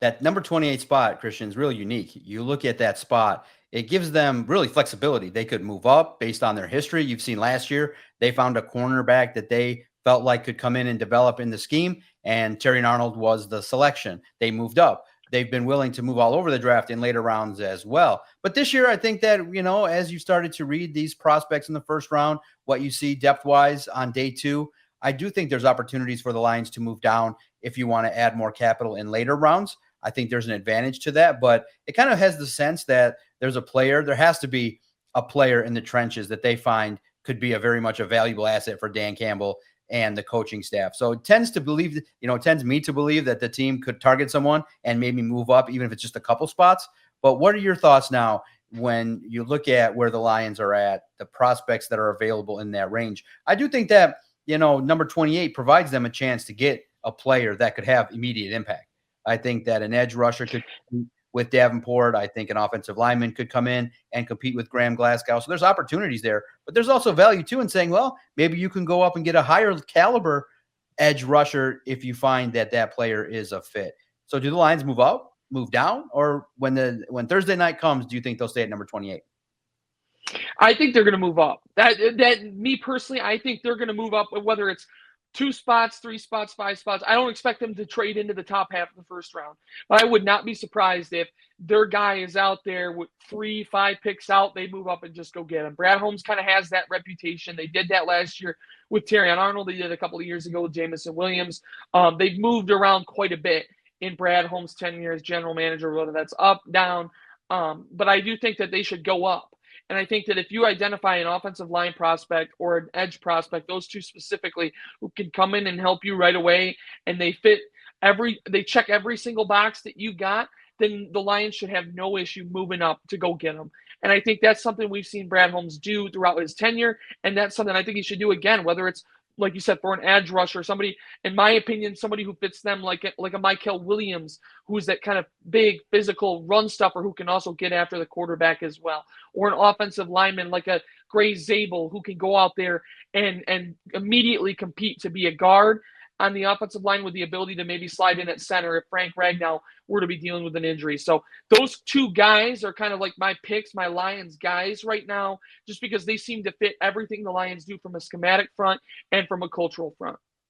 that number 28 spot, Christian, is really unique. You look at that spot, it gives them really flexibility. They could move up based on their history. You've seen last year, they found a cornerback that they felt like could come in and develop in the scheme, and Terry Arnold was the selection. They moved up. They've been willing to move all over the draft in later rounds as well. But this year, I think that, as you started to read these prospects in the first round, what you see depth wise on day two, I do think there's opportunities for the Lions to move down if you want to add more capital in later rounds. I think there's an advantage to that, but it kind of has the sense that there has to be a player in the trenches that they find could be a very much a valuable asset for Dan Campbell and the coaching staff. So it tends me to believe that the team could target someone and maybe move up, even if it's just a couple spots. But what are your thoughts now when you look at where the Lions are at, the prospects that are available in that range? I do think that, number 28 provides them a chance to get a player that could have immediate impact. I think that an edge rusher could compete with Davenport. I think an offensive lineman could come in and compete with Graham Glasgow. So there's opportunities there, but there's also value too in saying, well, maybe you can go up and get a higher caliber edge rusher if you find that player is a fit. So do the Lions move up, move down, or when Thursday night comes, do you think they'll stay at number 28? I think they're going to move up. That me personally, I think they're going to move up, whether it's 2 spots, 3 spots, 5 spots. I don't expect them to trade into the top half of the first round, but I would not be surprised if their guy is out there with 3, 5 picks out. They move up and just go get him. Brad Holmes kind of has that reputation. They did that last year with Terrion Arnold. They did a couple of years ago with Jameson Williams. They've moved around quite a bit in Brad Holmes' tenure as general manager, whether that's up, down. But I do think that they should go up. And I think that if you identify an offensive line prospect or an edge prospect, those two specifically, who can come in and help you right away, and they check every single box that you got, then the Lions should have no issue moving up to go get them. And I think that's something we've seen Brad Holmes do throughout his tenure, and that's something I think he should do again, whether it's, like you said, for an edge rusher, somebody, in my opinion, somebody who fits them like a Michael Williams, who's that kind of big physical run stuffer who can also get after the quarterback as well, or an offensive lineman like a Gray Zabel who can go out there and immediately compete to be a guard on the offensive line with the ability to maybe slide in at center if Frank Ragnow were to be dealing with an injury. So those two guys are kind of like my picks, my Lions guys right now, just because they seem to fit everything the Lions do from a schematic front and from a cultural front.